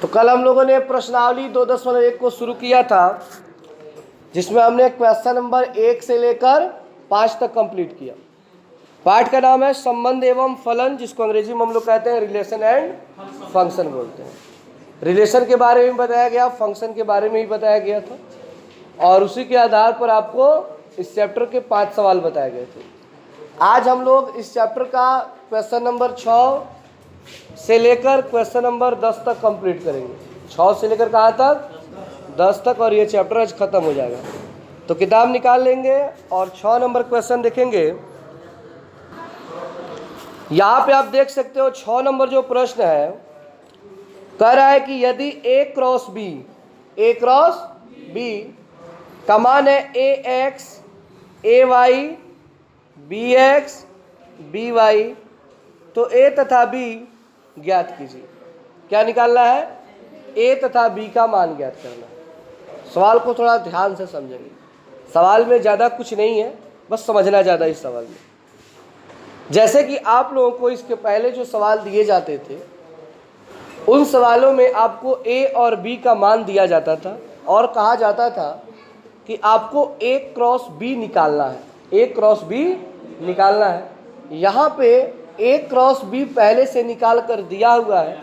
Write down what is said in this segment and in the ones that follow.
तो कल हम लोगों ने प्रश्नावली 2.1 को शुरू किया था, जिसमें हमने क्वेश्चन नंबर 1 से लेकर 5 तक कंप्लीट किया। पाठ का नाम है संबंध एवं फलन, जिसको अंग्रेजी में हम लोग कहते हैं रिलेशन एंड फंक्शन बोलते हैं। रिलेशन के बारे में बताया गया, फंक्शन के बारे में भी बताया गया था, और उसी के आधार पर आपको इस चैप्टर के 5 सवाल बताए गए थे। आज हम लोग इस चैप्टर का क्वेश्चन नंबर 6 से लेकर क्वेश्चन नंबर 10 तक कंप्लीट करेंगे। 6 से लेकर कहाँ तक? 10 तक, और ये चैप्टर आज खत्म हो जाएगा। तो किताब निकाल लेंगे और 6 नंबर क्वेश्चन देखेंगे। यहाँ पे आप देख सकते हो 6 नंबर जो प्रश्न है, कह रहा है कि यदि A क्रॉस B का मान है AX AY BX BY, तो A तथा B ज्ञात कीजिए। क्या निकालना है? A तथा B का मान ज्ञात करना है। सवाल को थोड़ा ध्यान से समझेंगे। सवाल में ज़्यादा कुछ नहीं है, बस समझना ज़्यादा इस सवाल में। जैसे कि आप लोगों को इसके पहले जो सवाल दिए जाते थे, उन सवालों में आपको A और B का मान दिया जाता था और कहा जाता था कि आपको A क्रॉस B निकालना है, A क्रॉस B निकालना है। यहाँ पे A क्रॉस B पहले से निकाल कर दिया हुआ है,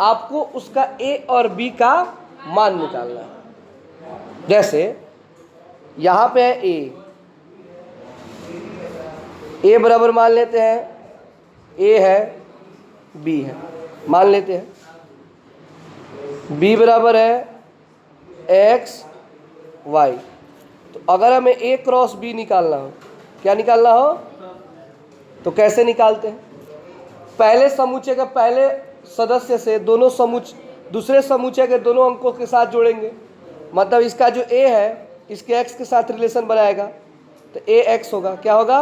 आपको उसका A और B का मान निकालना है। जैसे यहाँ पे है A बराबर मान लेते हैं, A है B है, मान लेते हैं। B बराबर है X Y। तो अगर हमें A क्रॉस B निकालना हो, क्या निकालना हो, तो कैसे निकालते हैं? पहले समूचे का पहले सदस्य से दोनों दूसरे समूचे के दोनों अंकों के साथ जोड़ेंगे। मतलब इसका जो A है, इसके X के साथ रिलेशन बनाएगा, तो AX होगा। क्या होगा?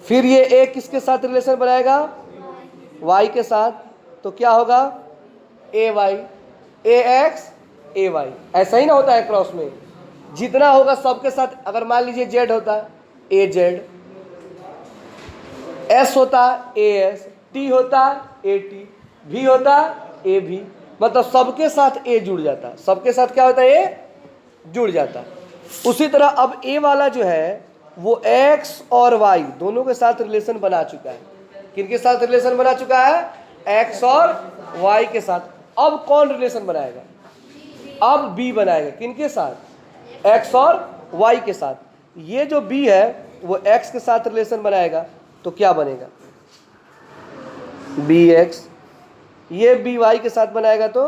फिर ये A किसके साथ रिलेशन बनाएगा? Y के साथ, तो क्या होगा? AY AX AY। ऐसा ही ना होता है क्रॉस में, जितना होगा सबके साथ। अगर मान लीजिए Z होता है AZ, S होता AS, T होता AT, V होता AB, मतलब सबके साथ A जुड़ जाता है। सबके साथ क्या होता है? A जुड़ जाता है। उसी तरह अब A वाला जो है वो X और Y दोनों के साथ रिलेशन बना चुका है। किनके साथ रिलेशन बना चुका है? X और Y के साथ। अब कौन रिलेशन बनाएगा? अब B बनाएगा। किनके साथ? X और Y के साथ। ये जो B है वो X के साथ रिलेशन बनाएगा, तो क्या बनेगा? BX। ये BY के साथ बनाएगा तो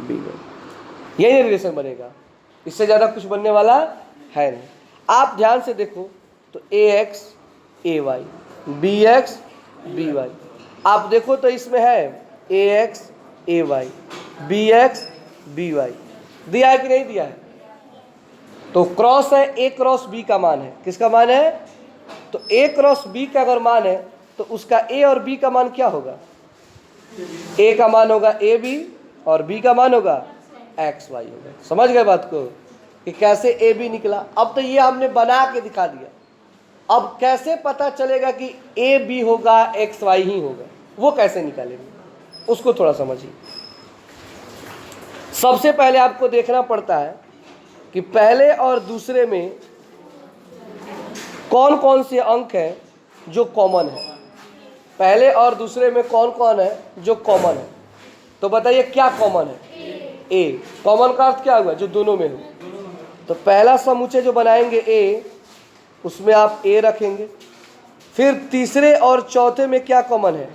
BY। यही रिलेशन बनेगा, इससे ज़्यादा कुछ बनने वाला है नहीं। आप ध्यान से देखो तो AX AY BX BY, आप देखो तो इसमें है AX AY BX BY। दिया है कि नहीं दिया है? तो क्रॉस है, A क्रॉस B का मान है। किसका मान है? तो A क्रॉस B का अगर मान है तो उसका A और B का मान क्या होगा? A का मान होगा AB और B का मान होगा XY होगा। समझ गए बात को कि कैसे AB निकला? अब तो ये हमने बना के दिखा दिया। अब कैसे पता चलेगा कि AB होगा XY ही होगा, वो कैसे निकालेंगे, उसको थोड़ा समझिए। सबसे पहले आपको देखना पड़ता है कि पहले और दूसरे में कौन कौन से अंक हैं जो कॉमन है। पहले और दूसरे में कौन कौन है जो कॉमन है? तो बताइए क्या कॉमन है? A। कॉमन का अर्थ क्या हुआ? जो दोनों में हो। तो पहला समूचे जो बनाएंगे A, उसमें आप A रखेंगे। फिर तीसरे और चौथे में क्या कॉमन है?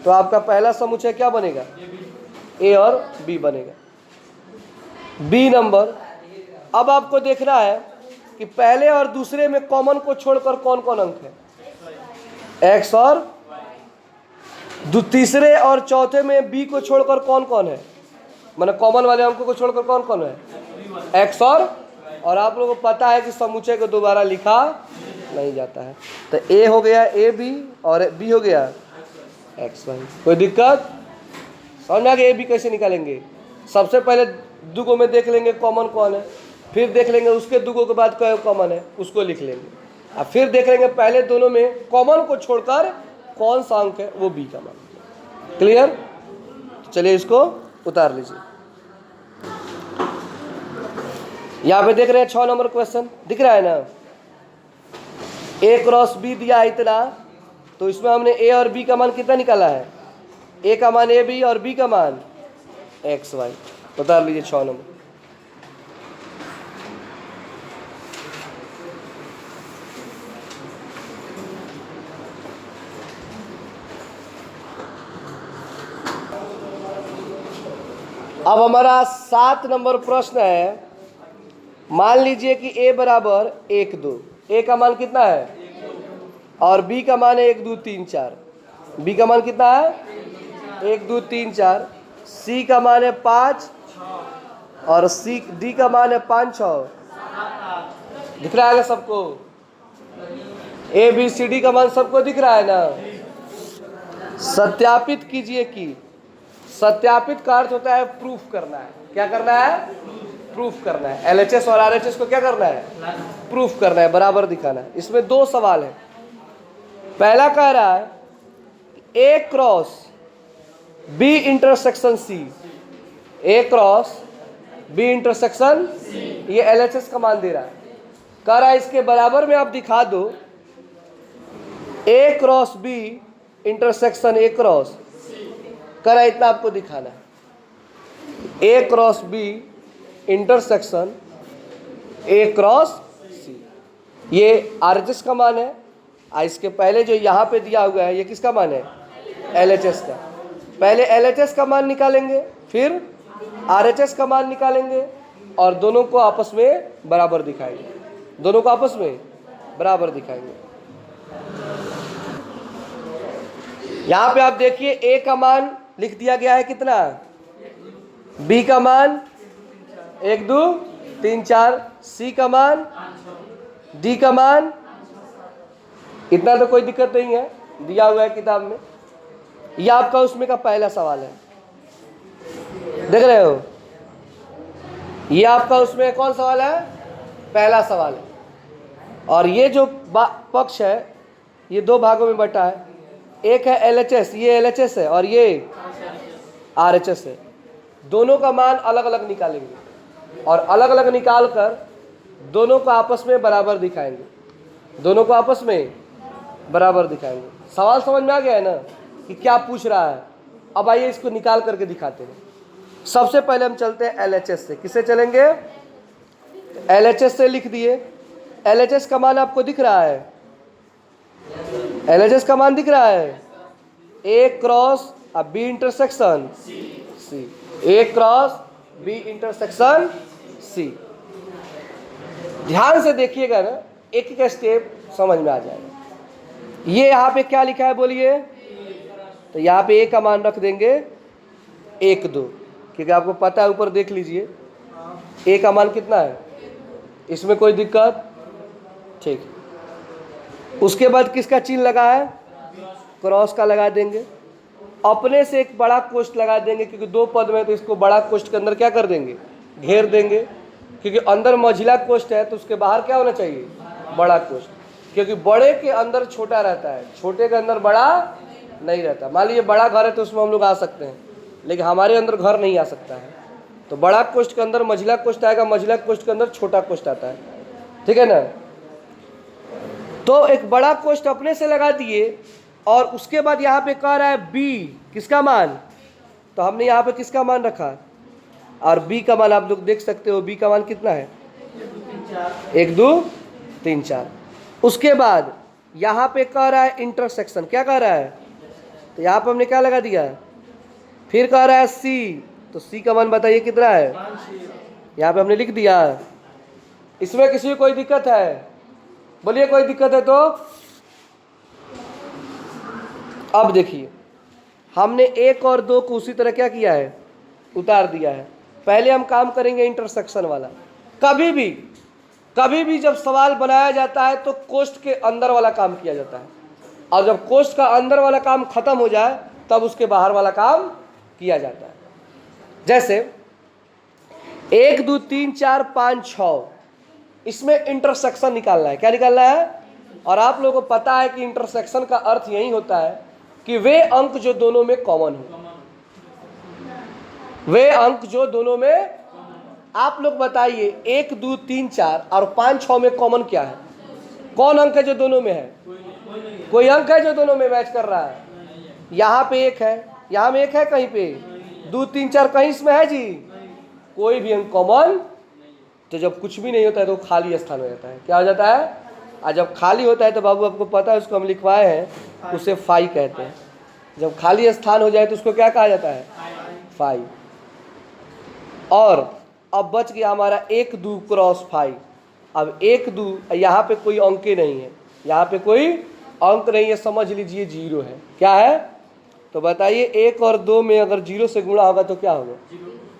तो आपका पहला समूचा क्या बनेगा? A और B बनेगा। B number. अब आपको देखना है कि पहले और दूसरे में कॉमन को छोड़कर कौन कौन अंक है? X और तीसरे और चौथे में B को छोड़कर कौन कौन है? माने कॉमन वाले अंकों को छोड़कर कौन कौन है? X और आप लोगों को पता है कि समूचे को दोबारा लिखा नहीं जाता है। तो A हो गया AB और B हो गया XY। कोई दिक्कत? समझ में आ गया? AB कैसे निकालेंगे? सबसे पहले दुगो में देख लेंगे कॉमन कौन है, फिर देख लेंगे उसके दुगो के बाद क्या कॉमन है, उसको लिख लेंगे, और फिर देख लेंगे पहले दोनों में कॉमन को छोड़कर कौन सा अंक है, वो B का मान। क्लियर? चलिए इसको उतार लीजिए। यहाँ पे देख रहे हैं 6 नंबर क्वेश्चन दिख रहा है ना। ए क्रॉस बी दिया है इतना, तो इसमें हमने ए और बी का मान कितना निकाला है? ए का मान ए बी और बी का मान एक्स वाई। उतार लीजिए 6 नंबर। अब हमारा 7 नंबर प्रश्न है। मान लीजिए कि a बराबर 1 2, a का मान कितना है और b का मान है 1 2 3 4। b का मान कितना है 1 2 3 4। c का मान है 5 और d का मान है 5 6। दिख रहा है ना सबको? a b c d का मान सबको दिख रहा है ना। सत्यापित कीजिए कि, सत्यापित का अर्थ होता है प्रूफ करना है। क्या करना है? प्रूफ करना है। LHS और RHS को क्या करना है? प्रूफ करना है, बराबर दिखाना है। इसमें 2 सवाल है। पहला कह रहा है A cross B intersection C, A cross B intersection, ये LHS का मान दे रहा है। कह रहा है इसके बराबर में आप दिखा दो A cross B intersection A cross. कह रहा है इतना आपको दिखाना है। A cross B intersection A cross C, ये RHS का मान है। इसके पहले जो यहाँ पे दिया हुआ है ये किसका मान है? LHS का। पहले LHS का मान निकालेंगे, फिर RHS का मान निकालेंगे और दोनों को आपस में बराबर दिखाएंगे। दोनों को आपस में बराबर दिखाएंगे। यहाँ पे आप देखिए A का मान लिख दिया गया है कितना, B का मान 1 2 3 4, C का मान, D का मान, इतना तो कोई दिक्कत नहीं है, दिया हुआ है किताब में। यह आपका उसमें का पहला सवाल है, देख रहे हो? ये आपका उसमें कौन सवाल है? पहला सवाल है। और ये जो पक्ष है ये 2 भागों में बटा है। एक है LHS, ये LHS है और ये RHS है। दोनों का मान अलग अलग निकालेंगे और अलग अलग निकाल कर दोनों को आपस में बराबर दिखाएंगे। दोनों को आपस में बराबर दिखाएंगे। सवाल समझ में आ गया है ना कि क्या पूछ रहा है? अब आइए इसको निकाल करके दिखाते हैं। सबसे पहले हम चलते हैं LHS से। किससे चलेंगे? LHS से लिख दिए। LHS का मान आपको दिख रहा है? LHS का मान दिख रहा है A cross B intersection C, A cross B intersection C। ध्यान से देखिएगा ना, एक एक स्टेप समझ में आ जाएगा। ये यहाँ पे क्या लिखा है बोलिए? तो यहाँ पे A का मान रख देंगे 1 2, क्योंकि आपको पता है, ऊपर देख लीजिए A का मान कितना है। इसमें कोई दिक्कत? ठीक। उसके बाद किसका चिन्ह लगा है? क्रॉस का लगा देंगे। अपने से एक बड़ा कोष्ठ लगा देंगे, क्योंकि 2 पद में तो इसको बड़ा कोष्ठ के अंदर क्या कर देंगे? घेर देंगे। क्योंकि अंदर मझिला कोष्ठ है तो उसके बाहर क्या होना चाहिए? बड़ा कोष्ठ। क्योंकि बड़े के अंदर छोटा रहता है, छोटे के अंदर बड़ा नहीं रहता। मान लीजिए बड़ा घर है तो उसमें हम लोग आ सकते हैं, लेकिन हमारे अंदर घर नहीं आ सकता है। तो बड़ा कोष्ठ के अंदर मझिला कोष्ठ आएगा, मझिला कोष्ठ के अंदर छोटा कोष्ठ आता है। ठीक है ना? तो एक बड़ा कोष्ठ अपने से लगा दिए और उसके बाद यहाँ पे कह रहा है B किसका मान, तो हमने यहाँ पे किसका मान रखा और B का मान आप लोग देख सकते हो। B का मान कितना है? 1 2 3 4। उसके बाद यहाँ पे कह रहा है इंटरसेक्शन। क्या कह रहा है? तो यहाँ पे हमने क्या लगा दिया? फिर कह रहा है C, तो C का मान बताइए कितना है? यहाँ पे हमने लिख दिया। इसमें किसी को कोई दिक्कत है? बोलिए कोई दिक्कत है तो। अब देखिए, हमने 1 और 2 को उसी तरह क्या किया है? उतार दिया है। पहले हम काम करेंगे इंटरसेक्शन वाला। कभी भी जब सवाल बनाया जाता है तो कोष्ठ के अंदर वाला काम किया जाता है, और जब कोष्ठ का अंदर वाला काम खत्म हो जाए तब उसके बाहर वाला काम किया जाता है। जैसे 1 2 3 4 5 6, इसमें इंटरसेक्शन निकालना है। क्या निकालना है? और आप लोगों को पता है कि इंटरसेक्शन का अर्थ यही होता है कि वे अंक जो दोनों में कॉमन हो। वे अंक जो दोनों में, आप लोग बताइए 1 2 3 4 और 5 6 में कॉमन क्या है? कौन अंक है जो दोनों में है? कोई अंक है जो दोनों में मैच कर रहा है? यहाँ पे 1 है, यहाँ में 1 है, कहीं पे 2 3 4 कहीं इसमें है जी? कोई भी अंक कॉमन। तो जब कुछ भी नहीं होता है तो खाली स्थान हो जाता है। क्या हो जाता है? और जब खाली होता है तो बाबू आपको पता है, उसको हम लिखवाए हैं, उसे फाई कहते हैं। जब खाली स्थान हो जाए तो उसको क्या कहा जाता है? फाई। और अब बच गया हमारा 1 2 क्रॉस फाई। अब 1 2, यहाँ पे कोई अंक नहीं है, यहाँ पे कोई अंक नहीं है, समझ लीजिए 0 है। क्या है? तो बताइए 1 और 2 में अगर 0 से गुणा होगा तो क्या होगा?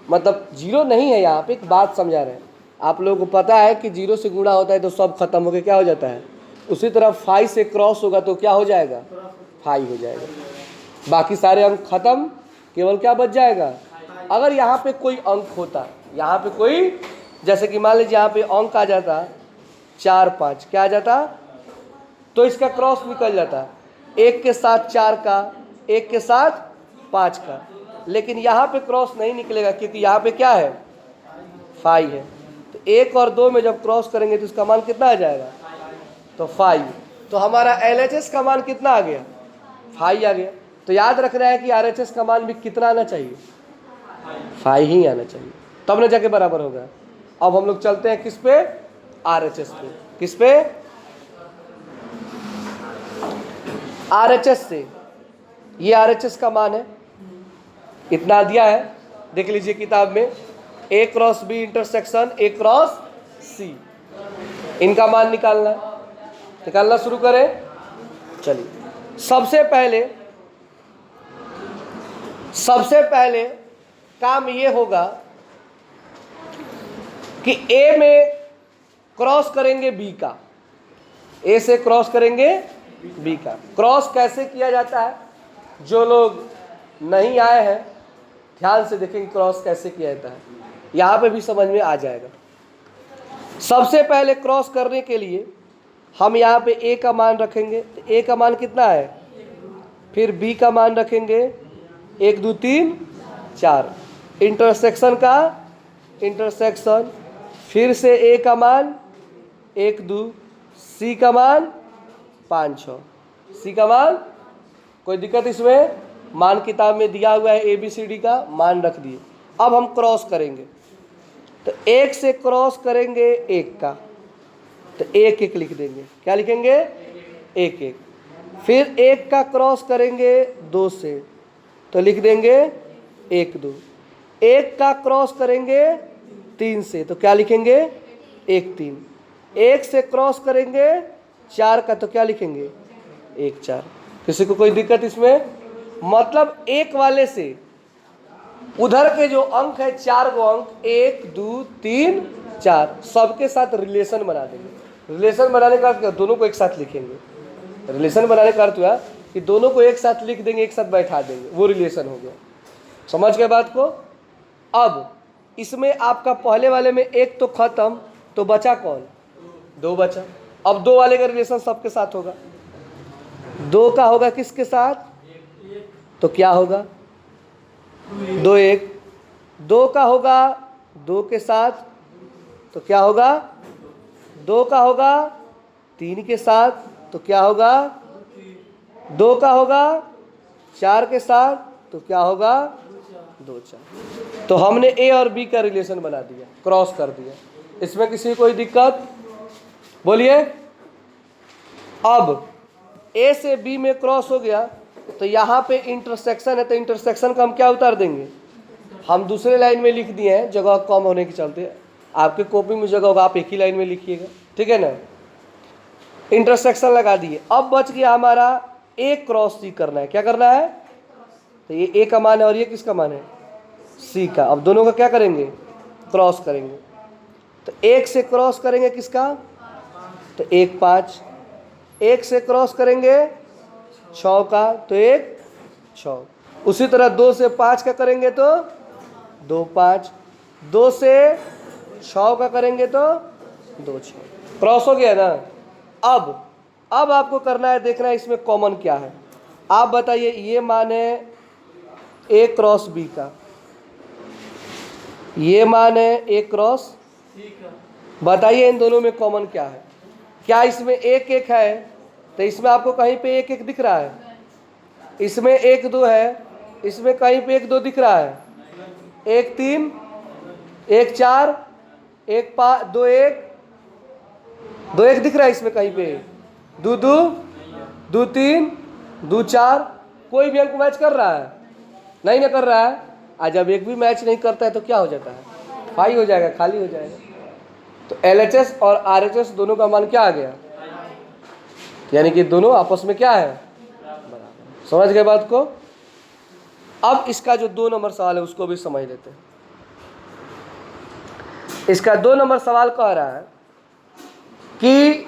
मतलब 0 नहीं है, यहाँ पे एक बात समझा रहे हैं। आप लोगों को पता है कि 0 से गुणा होता है तो सब खत्म होकर क्या हो जाता है? उसी तरह फाई से क्रॉस होगा तो क्या हो जाएगा? फाई हो जाएगा। बाकी सारे अंक खत्म, केवल क्या बच जाएगा? अगर यहाँ पे कोई अंक होता, यहाँ पे कोई, जैसे कि मान लीजिए यहाँ पे अंक आ जाता 4 5, क्या आ जाता? तो इसका क्रॉस निकल जाता 1 के साथ 4 का, 1 के साथ 5 का। लेकिन यहाँ पे क्रॉस नहीं निकलेगा क्योंकि यहाँ पे क्या है? फाई है। तो 1 और 2 में जब क्रॉस करेंगे तो इसका मान कितना आ जाएगा? तो फाई। तो हमारा LHS का मान कितना आ गया? फाई आ गया। तो याद रखना है कि RHS का मान भी कितना आना चाहिए? फाई ही आना चाहिए, तब ना जाके बराबर होगा। अब हम लोग चलते हैं किस पे? RHS पे। किस पे? RHS से। ये RHS का मान है, इतना दिया है, देख लीजिए किताब में, A cross B intersection A cross C। इनका मान निकालना शुरू करें। चलिए, सबसे पहले काम ये होगा कि A में क्रॉस करेंगे B का, A से क्रॉस करेंगे B का। क्रॉस कैसे किया जाता है? जो लोग नहीं आए हैं ध्यान से देखेंगे क्रॉस कैसे किया जाता है, यहाँ पे भी समझ में आ जाएगा। सबसे पहले क्रॉस करने के लिए हम यहाँ पे A का मान रखेंगे, तो A का मान कितना है? फिर B का मान रखेंगे 1 2 3 4, इंटरसेक्शन का इंटरसेक्शन, फिर से A का मान 1 2, C का मान 5 6, C का मान, कोई दिक्कत इसमें? मान किताब में दिया हुआ है, ABCD का मान रख दिए। अब हम क्रॉस करेंगे, तो 1 से क्रॉस करेंगे 1 का, तो 1 1 लिख देंगे। क्या लिखेंगे? 1 1। फिर 1 का क्रॉस करेंगे 2 से, तो लिख देंगे 1 2। 1 का क्रॉस करेंगे 3 से, तो क्या लिखेंगे? 1 3। 1 से क्रॉस करेंगे 4 का, तो क्या लिखेंगे? 1 4। किसी को कोई दिक्कत इसमें? मतलब 1 वाले से उधर के जो अंक है 4 गो अंक 1 2 3 4 सबके साथ रिलेशन बना देंगे। रिलेशन बनाने का अर्थ दोनों को एक साथ लिखेंगे। रिलेशन बनाने का अर्थ हुआ कि दोनों को एक साथ लिख देंगे, एक साथ बैठा देंगे, वो रिलेशन हो गया। समझ गए बात को? अब इसमें आपका पहले वाले में 1 तो खत्म, तो बचा कौन? 2 बचा। अब 2 वाले का रिलेशन सबके साथ होगा। 2 का होगा किसके साथ? तो क्या होगा? 2 1। 2 का होगा 2 के साथ, तो क्या होगा? 2 का होगा 3 के साथ, तो क्या होगा? 2 का होगा 4 के साथ, तो क्या होगा? 2 4। तो हमने A और B का रिलेशन बना दिया, क्रॉस कर दिया। इसमें किसी कोई दिक्कत? बोलिए। अब A से B में क्रॉस हो गया, तो यहाँ पे इंटरसेक्शन है, तो इंटरसेक्शन का हम क्या उतार देंगे? हम दूसरे लाइन में लिख दिए हैं, जगह कम होने के चलते। आपके कॉपी में जगह होगा, आप एक ही लाइन में लिखिएगा, ठीक है ना? इंटरसेक्शन लगा दिए। अब बच गया हमारा A क्रॉस C करना है। क्या करना है? तो ये A का मान है और ये किसका मान है? C का। अब दोनों का क्या करेंगे? क्रॉस करेंगे। तो 1 से क्रॉस करेंगे किसका? तो 1 5। 1 से क्रॉस करेंगे 6 का, तो 1 6। उसी तरह 2 से 5 का करेंगे तो 2 5। 2 से 6 का करेंगे तो 2 6। क्रॉस हो गया ना? अब आपको करना है, देखना है इसमें कॉमन क्या है। आप बताइए, ये मान है A क्रॉस B का, ये मान है ए क्रॉस। बताइए इन दोनों में कॉमन क्या है? क्या इसमें एक एक है? तो इसमें आपको कहीं पे एक एक दिख रहा है, इसमें एक दो है, इसमें कहीं पे एक दो दिख रहा है, एक तीन, एक चार, एक पाँच, दो एक, दो एक दिख रहा है इसमें कहीं पे, दो दो, दो तीन, दो चार। कोई भी अंक मैच कर रहा है? नहीं ना कर रहा है। आज जब एक भी मैच नहीं करता है तो क्या हो जाता है? फाई हो जाएगा, खाली हो जाएगा। तो LHS और RHS दोनों का मान क्या आ गया? यानी कि दोनों आपस में क्या है? बराबर। समझ गए बात को? अब इसका जो 2 नंबर सवाल है उसको भी समझ लेते हैं। इसका 2 नंबर सवाल कह रहा है कि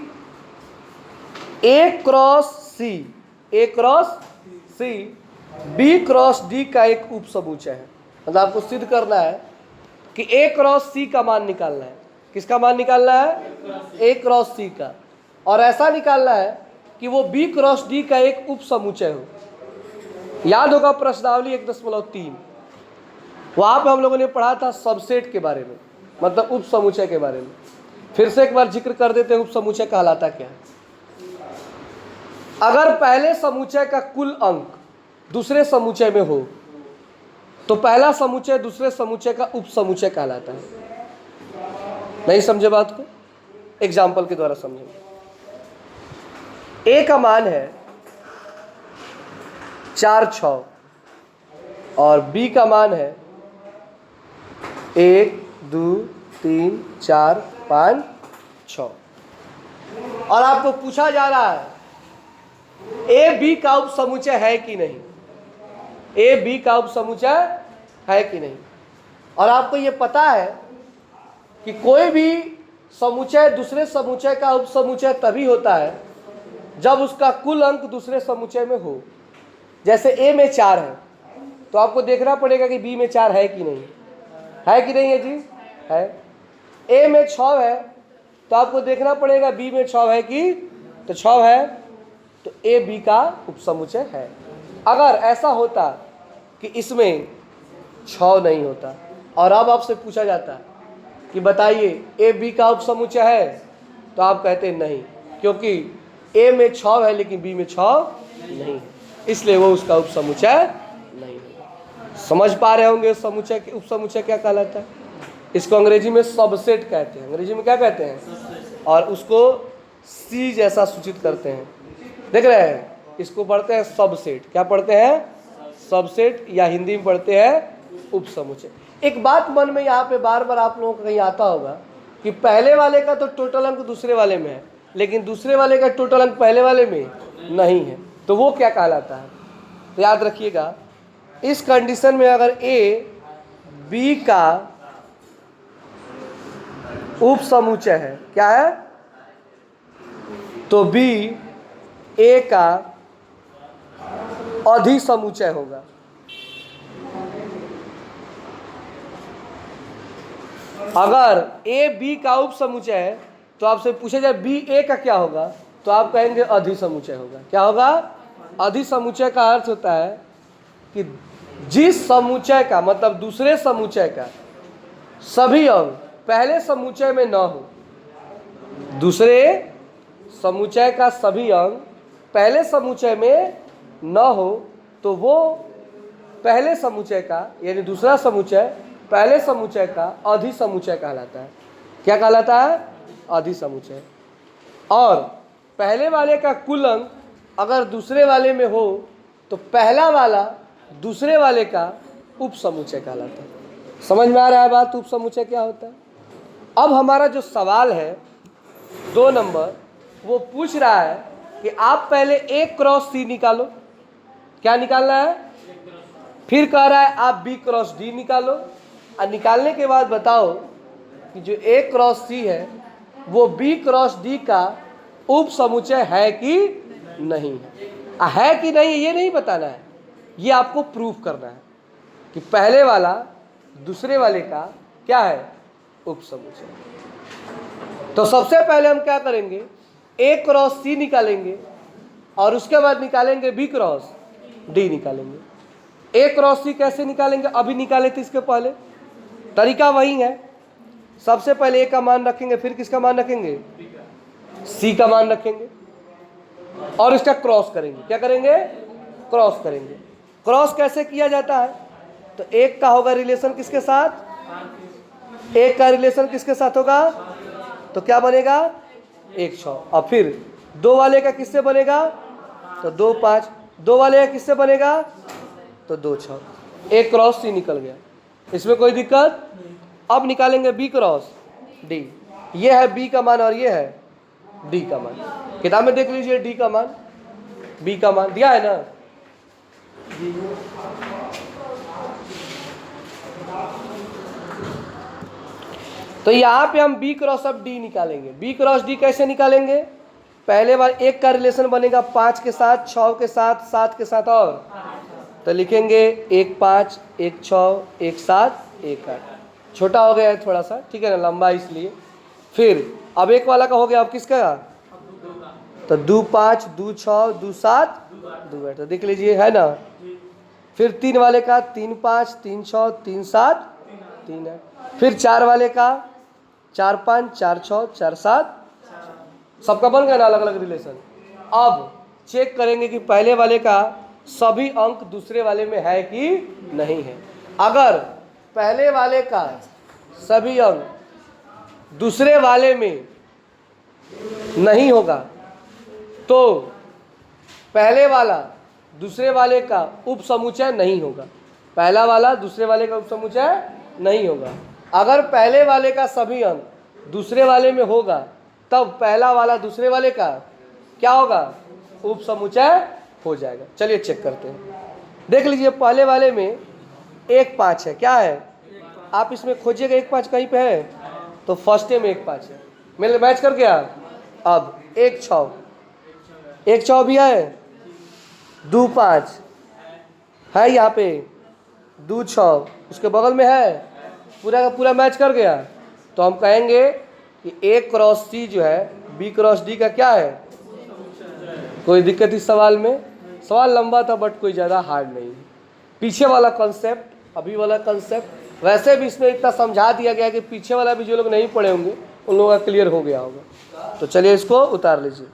A cross C B cross D का एक उपसमुच्चय है। मतलब आपको सिद्ध करना है कि A क्रॉस C का मान निकालना है। किसका मान निकालना है? A क्रॉस C का। और ऐसा निकालना है कि वो B क्रॉस D का एक उपसमुच्चय हो। याद होगा प्रश्नावली 1.3, वहाँ पे हम लोगों ने पढ़ा था सबसेट के बारे में, मतलब उपसमुच्चय के बारे में। फिर से एक बार जिक्र कर देते हैं उपसमुच्चय कहलाता क्या है। अगर पहले समुच्चय का कुल अंक दूसरे समुच्चय में हो तो पहला समुच्चय दूसरे समुच्चय का उपसमुच्चय कहलाता है। नहीं समझे बात को? एग्जाम्पल के द्वारा समझेंगे। A का मान है 4 6 और B का मान है 1 2 3 4 5 6 और आपको पूछा जा रहा है A B का उपसमुच्चय है कि नहीं? A B का उपसमुच्चय है कि नहीं? और आपको ये पता है कि कोई भी समुच्चय दूसरे समुच्चय का उपसमुच्चय तभी होता है जब उसका कुल अंक दूसरे समुच्चय में हो। जैसे A में 4 है तो आपको देखना पड़ेगा कि B में 4 है कि नहीं है, कि नहीं है जी? है। A में 6 है तो आपको देखना पड़ेगा B में 6 है कि, तो 6 है तो A B का उपसमुच्चय है। अगर ऐसा होता कि इसमें 6 नहीं होता और अब आपसे पूछा जाता कि बताइए A B का उपसमुच्चय है, तो आप कहते नहीं, क्योंकि A में 6 है लेकिन B में 6 नहीं है, इसलिए वो उसका उपसमुच्चय नहीं है। समझ पा रहे होंगे समुच्चय के उपसमुच्चय क्या कहलाता है? इसको अंग्रेजी में सबसेट कहते हैं। अंग्रेजी में क्या कहते हैं? और उसको C जैसा सूचित करते हैं। देख रहे हैं? इसको पढ़ते हैं सबसेट। क्या पढ़ते हैं? सबसेट, या हिंदी में पढ़ते हैं उपसमुच्चय। एक बात मन में यहाँ पे बार बार आप लोगों को कहीं आता होगा कि पहले वाले का तो टोटल अंक दूसरे वाले में है लेकिन दूसरे वाले का टोटल अंक पहले वाले में नहीं है, तो वो क्या कहलाता है? तो याद रखिएगा, इस कंडीशन में अगर A B का उपसमुच्चय है, क्या है? तो B A का अधिसमुच्चय होगा। अगर A B का उपसमुच्चय है तो आपसे पूछा जाए B A का क्या होगा, तो आप कहेंगे अधिसमुच्चय होगा। क्या होगा? अधिसमुच्चय का अर्थ होता है कि जिस समुच्चय का, मतलब दूसरे समुच्चय का सभी अंक पहले समुच्चय में न हो, दूसरे समुच्चय का सभी अंक पहले समुच्चय में न हो, तो वो पहले समुच्चय का, यानी दूसरा समुच्चय पहले समुच्चय का अधिसमुच्चय कहलाता है। क्या कहलाता है? अधिसमुच्चय। और पहले वाले का कुल अंक अगर दूसरे वाले में हो तो पहला वाला दूसरे वाले का उपसमुच्चय कहलाता है। समझ में आ रहा है बात? उपसमुच्चय क्या होता है? अब हमारा जो सवाल है 2 नंबर, वो पूछ रहा है कि आप पहले A क्रॉस C निकालो। क्या निकालना है? फिर कह रहा है आप B क्रॉस D निकालो, और निकालने के बाद बताओ कि जो A क्रॉस C है वो B क्रॉस D का उपसमुच्चय है कि नहीं है कि नहीं, ये नहीं बताना है, ये आपको प्रूफ करना है कि पहले वाला दूसरे वाले का क्या है? उपसमुच्चय। तो सबसे पहले हम क्या करेंगे? A क्रॉस C निकालेंगे और उसके बाद निकालेंगे B क्रॉस D निकालेंगे। A क्रॉस C कैसे निकालेंगे? अभी निकाले थे इसके पहले। तरीका वही है, सबसे पहले ए का मान रखेंगे, फिर किसका मान रखेंगे, सी का मान रखेंगे और इसका क्रॉस करेंगे। क्या करेंगे, क्रॉस करेंगे। क्रॉस कैसे किया जाता है, तो एक का होगा रिलेशन किसके साथ, एक का रिलेशन किसके साथ होगा, तो क्या बनेगा 1 6, और फिर 2 वाले का किससे बनेगा, तो 2 5, 2 वाले का किससे बनेगा, तो 2 6, एक क्रॉस सी निकल गया, इसमें कोई दिक्कत। अब निकालेंगे बी क्रॉस डी, ये है बी का मान और ये है डी का मान। किताब में देख लीजिए डी का मान, बी का मान दिया है ना। तो यहाँ पे हम बी क्रॉस ऑफ डी निकालेंगे। बी क्रॉस डी कैसे निकालेंगे, पहले बार एक का रिलेशन बनेगा 5 के साथ, 6 के साथ, 7 के साथ, और तो लिखेंगे 1 5 1 6 1 7 1 8, छोटा हो गया है थोड़ा सा, ठीक है ना, लंबा इसलिए। फिर अब एक वाला का हो गया, अब किसका, तो 2 5 2 6 2 7 2 8, तो देख लीजिए है ना। फिर 3 वाले का 3 5 3 6 3 7 3 8, फिर 4 वाले का 4 5 4 6 4 7, सबका बन गया ना अलग अलग रिलेशन। अब चेक करेंगे कि पहले वाले का सभी अंक दूसरे वाले में है कि नहीं है। अगर पहले वाले का सभी अंक दूसरे वाले में नहीं होगा तो पहले वाला दूसरे वाले का उपसमुच्चय नहीं होगा, पहला वाला दूसरे वाले का उपसमुच्चय नहीं होगा। अगर पहले वाले का सभी अंक दूसरे वाले में होगा तब पहला वाला दूसरे वाले का क्या होगा, उपसमुच्चय हो जाएगा। चलिए चेक करते हैं, देख लीजिए पहले वाले में 1 5 है, क्या है, आप इसमें खोजिएगा 1 5 कहीं पे है, तो फर्स्ट में 1 5 है, मेरे मैच कर गया। अब 1 6, 1 6 भी है, 2 5 है यहाँ पे, 2 6 उसके बगल में है, पूरा का पूरा मैच कर गया। तो हम कहेंगे कि ए क्रॉस सी जो है बी क्रॉस डी का क्या है। कोई दिक्कत इस सवाल में, सवाल लंबा था बट कोई ज़्यादा हार्ड नहीं है। पीछे वाला कॉन्सेप्ट, अभी वाला कॉन्सेप्ट, वैसे भी इसमें इतना समझा दिया गया कि पीछे वाला भी जो लोग नहीं पढ़े होंगे उन लोगों का क्लियर हो गया होगा। तो चलिए इसको उतार लीजिए।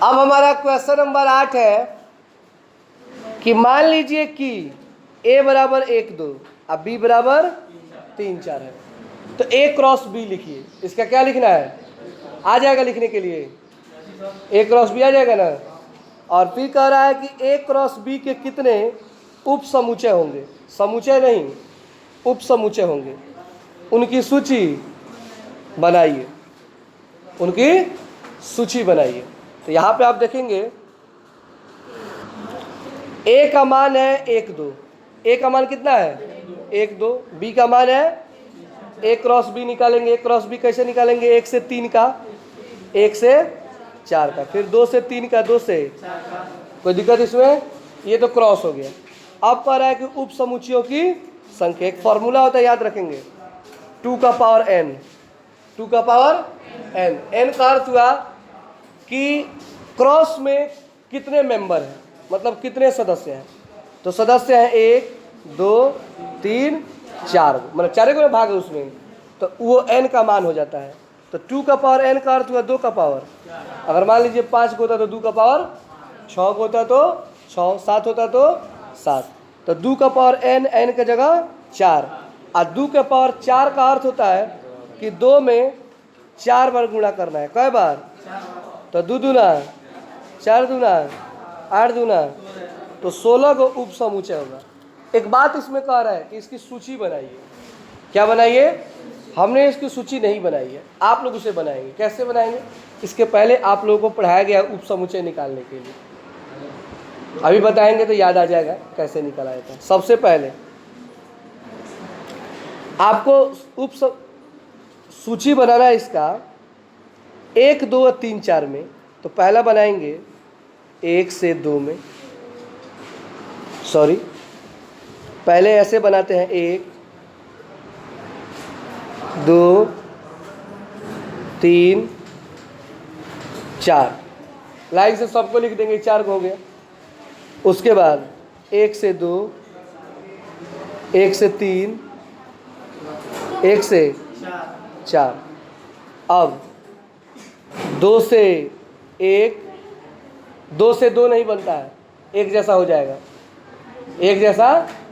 अब हमारा क्वेश्चन नंबर 8 है कि मान लीजिए कि a बराबर 1 2 अब b बराबर 3 4 है, तो a क्रॉस b लिखिए। इसका क्या लिखना है, आ जाएगा लिखने के लिए, a क्रॉस b आ जाएगा ना। और फिर कह रहा है कि a क्रॉस b के कितने उप समुच्चय होंगे, समुच्चय नहीं उप समुच्चय होंगे, उनकी सूची बनाइए, उनकी सूची बनाइए। तो यहाँ पे आप देखेंगे a का मान है 1 2, a का मान कितना है 1 2, b का मान है a क्रॉस b निकालेंगे। a क्रॉस b कैसे निकालेंगे, 1 से 3 का, 1 से 4 का, फिर 2 से 3 का, 2 से, कोई दिक्कत इसमें, ये तो क्रॉस हो गया। अब कह रहा है कि उप समुच्चयों की संख्या, एक फॉर्मूला होता है याद रखेंगे, 2 का पावर n, 2 का पावर n, n का अर्थ हुआ कि क्रॉस में कितने मेंबर हैं, मतलब कितने सदस्य हैं। तो सदस्य हैं 1 2 3 4, मतलब 4 को भाग है उसमें, तो वो n का मान हो जाता है। तो 2 का पावर n का अर्थ हुआ 2 का पावर, अगर मान लीजिए 5 को होता तो 2 का पावर 6 को होता तो 6, 7 होता तो 7, तो 2 का पावर n की जगह 4, और 2 का पावर 4 का अर्थ होता है कि 2 में 4 बार गुणा करना है, कई बार, तो 2 दूना 4 दूना 8 दूना, तो 16 को उप समुच्चय होगा। एक बात इसमें कह रहा है कि इसकी सूची बनाइए। क्या बनाइए, हमने इसकी सूची नहीं बनाई है, आप लोग उसे बनाएंगे। कैसे बनाएंगे, इसके पहले आप लोगों को पढ़ाया गया उप समुच्चय निकालने के लिए, अभी बताएंगे तो याद आ जाएगा कैसे निकाला जाता है। सबसे पहले आपको उप सूची बनाना है इसका 1 2 3 4 में तो पहला बनाएंगे 1 से 2 में, सॉरी पहले ऐसे बनाते हैं 1 2 3 4, लाइन से सबको लिख देंगे, 4 को हो गया। उसके बाद 1 से 2, 1 से 3, 1 से 4। अब 2 से 1, 2 से 2 नहीं बनता है, एक जैसा हो जाएगा, एक जैसा,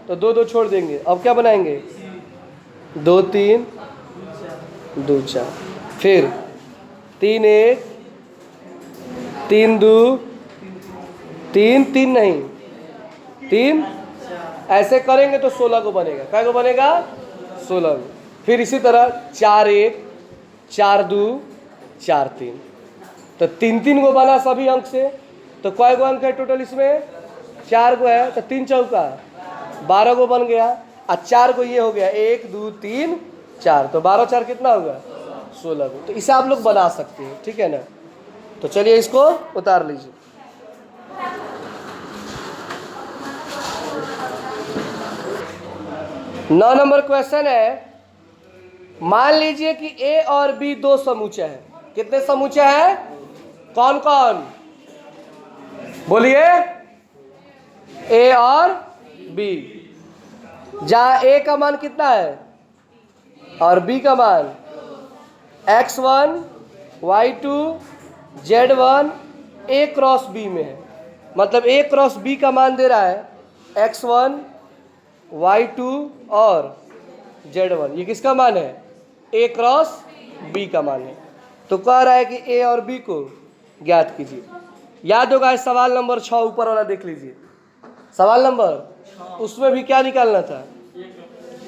तो 2 2 छोड़ देंगे। अब क्या बनाएंगे 2 3 2 4, फिर 3 1 3 2 3 3 नहीं 3, ऐसे करेंगे तो 16 को बनेगा। क्या को बनेगा 16 को। फिर इसी तरह 4 1 4 2 4 3, तो 3 3 को बना सभी अंक से। तो कई गो अंक है टोटल इसमें 4 को है, तो 3 चौका 12 को बन गया, और 4 को ये हो गया 1 2 3 4, तो 12 4 कितना होगा 16 को। तो इसे आप लोग बना सकते हैं, ठीक है ना। तो चलिए इसको उतार लीजिए। नौ नंबर क्वेश्चन है, मान लीजिए कि ए और बी दो समुच्चय हैं। कितने समुच्चय हैं, कौन कौन, बोलिए। ए और बी, जहां ए का मान कितना है और बी का मान x1 y2 z1 a cross b में है। मतलब a क्रॉस b का मान दे रहा है x1 y2 और z1, ये किसका मान है a क्रॉस b का मान है। तो कह रहा है कि a और b को ज्ञात कीजिए। याद होगा सवाल नंबर 6 ऊपर वाला देख लीजिए, सवाल नंबर, उसमें भी क्या निकालना था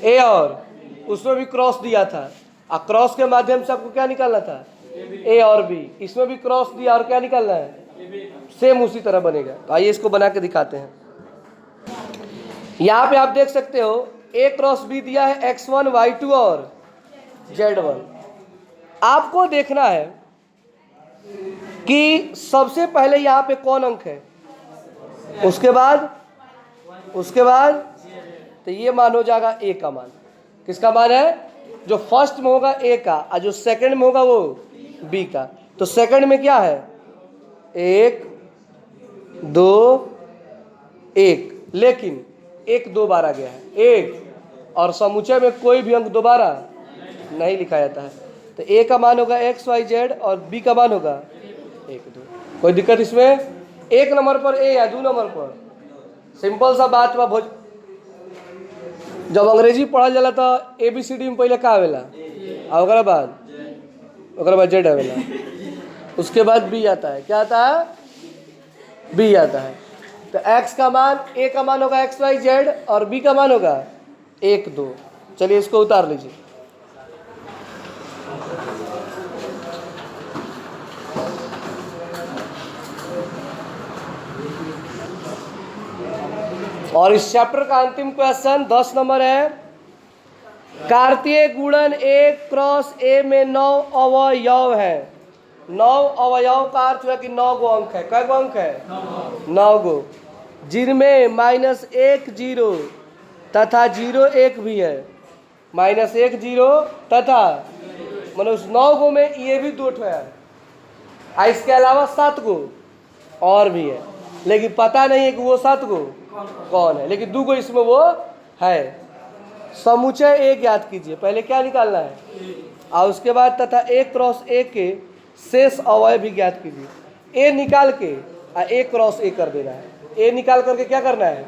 a, और उसमें भी क्रॉस दिया था, और क्रॉस के माध्यम से आपको क्या निकालना था a और b। इसमें भी क्रॉस दिया और क्या निकालना है, सेम उसी तरह बनेगा। तो आइए इसको बना के दिखाते हैं। यहाँ पे आप देख सकते हो a क्रॉस b दिया है x1 y2 और z1। आपको देखना है कि सबसे पहले यहाँ पे कौन अंक है, उसके बाद तो ये मान हो जाएगा a का मान। किसका मान है, जो फर्स्ट में होगा a का, और जो सेकंड में होगा वो b का। तो सेकंड में क्या है 1 2 1, लेकिन 1 2 बार आ गया है 1, और समुच्चय में कोई भी अंक दोबारा नहीं लिखा जाता है। तो a का मान होगा x y z और b का मान होगा 1 2। कोई दिक्कत इसमें, 1 नंबर पर a या 2 नंबर पर, सिंपल सा बात बा। जब अंग्रेजी पढ़ल जाला तो ABCD में पहले का आवेला, और ओकरा बाद जेड आवेला, उसके बाद बी आता है। क्या आता है, बी आता है। तो x का मान, a का मान होगा x y z और b का मान होगा 1 2। चलिए इसको उतार लीजिए। और इस चैप्टर का अंतिम क्वेश्चन 10 नंबर है, कार्तीय गुणन a क्रॉस a में 9 अवयव है। 9 अवयव का अर्थ है कि 9 गो अंक है। कै गो अंक है 9 गो, जिनमें -1 0 तथा 0 1 भी है। -1 0 तथा, मतलब उस 9 गो में ये भी 2 ठो है, इसके अलावा 7 गो और भी है, लेकिन पता नहीं है कि वो 7 गो कौन है, लेकिन 2 गो इसमें वो है। समुच्चय ए ज्ञात कीजिए। पहले क्या निकालना है, और उसके बाद तथा a क्रॉस a के शेष अवयव भी ज्ञात कीजिए। a निकाल के a क्रॉस a कर देना है। a निकाल करके क्या करना है,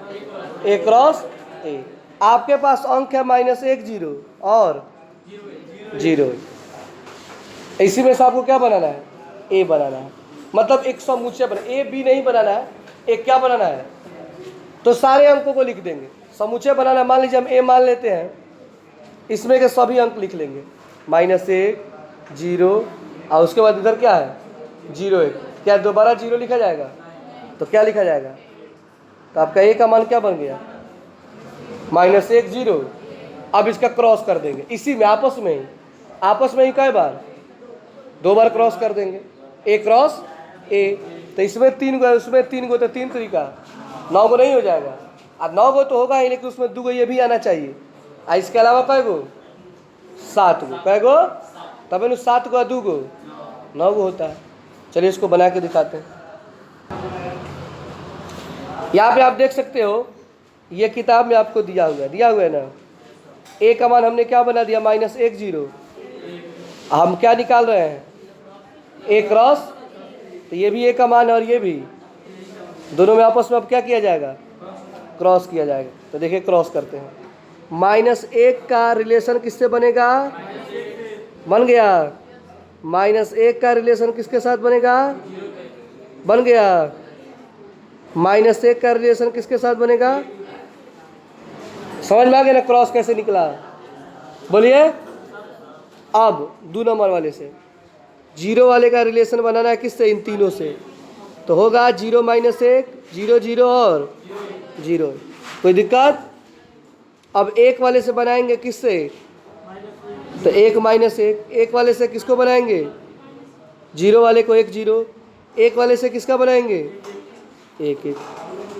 a क्रॉस a। आपके पास अंक है -1 0 और 0। इसी में से आपको क्या बनाना है, a बनाना है। मतलब एक समुच्चय बना, a b नहीं बनाना है, एक क्या बनाना है, तो सारे अंकों को लिख देंगे। समुच्चय बनाना, मान लीजिए हम a मान लेते हैं, इसमें के सभी अंक लिख लेंगे, -1 0, और उसके बाद इधर क्या है 0 1। क्या दोबारा 0 लिखा जाएगा, तो क्या लिखा जाएगा, तो आपका a का मान क्या बन गया -1 0। अब इसका क्रॉस कर देंगे इसी में, आपस में ही कई बार 2 बार क्रॉस कर देंगे, a क्रॉस ए, तो इसमें 3 गो है, उसमें 3 गो, तो 3 तरीका 9 गो नहीं हो जाएगा। अब 9 गो तो होगा ही, लेकिन उसमें 2 गो ये भी आना चाहिए। इसके अलावा कै गो? 7 गो। कै गो? तब इन 7 गो 2 गो 9 गो होता है। चलिए इसको बना के दिखाते हैं। यहाँ पे आप देख सकते हो, ये किताब में आपको दिया हुआ है ना। ए का मान हमने क्या बना दिया? -1 0। हम क्या निकाल रहे हैं? ए क्रॉस, तो ये भी ए का मान है और ये भी, दोनों में आपस में अब क्या किया जाएगा? क्रॉस किया जाएगा। तो देखिए क्रॉस करते हैं। -1 का रिलेशन किससे बनेगा? बन गया। -1 का रिलेशन किसके साथ बनेगा? बन गया। -1 का रिलेशन किसके साथ बनेगा? समझ में आ गया ना क्रॉस कैसे निकला? बोलिए। अब 2 नंबर वाले से 0 वाले का रिलेशन बनाना है किससे? इन तीनों से। तो होगा 0 - 1 0 0 और 0। कोई दिक्कत? अब 1 वाले से बनाएंगे किससे? तो 1 - 1। 1 वाले से किसको बनाएंगे? 0 वाले को 1 0। 1 वाले से किसका बनाएंगे? 1 1।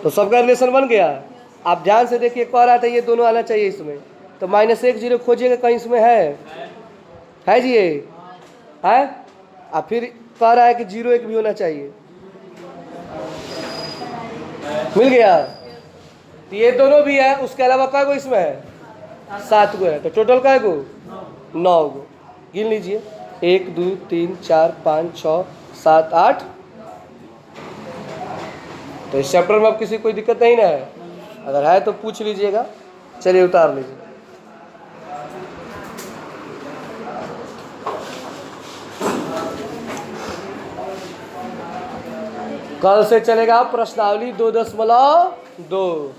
तो सबका रिलेशन बन गया। आप ध्यान से देखिए, कह रहा था ये दोनों आना चाहिए इसमें। तो -1 0 खोजिएगा, कहीं इसमें है जी? ये है। अब फिर कह रहा है कि 0 1 भी होना चाहिए। मिल गया। तो ये दोनों भी है। उसके अलावा कै गो इसमें है? 7 गो है। तो टोटल कै गो? 9 गो। गिन लीजिए। 1 2 3 4 5 6 7 8। तो इस चैप्टर में अब किसी कोई दिक्कत नहीं ना है? अगर है तो पूछ लीजिएगा। चलिए उतार लीजिए। कल से चलेगा प्रश्नावली 2.2।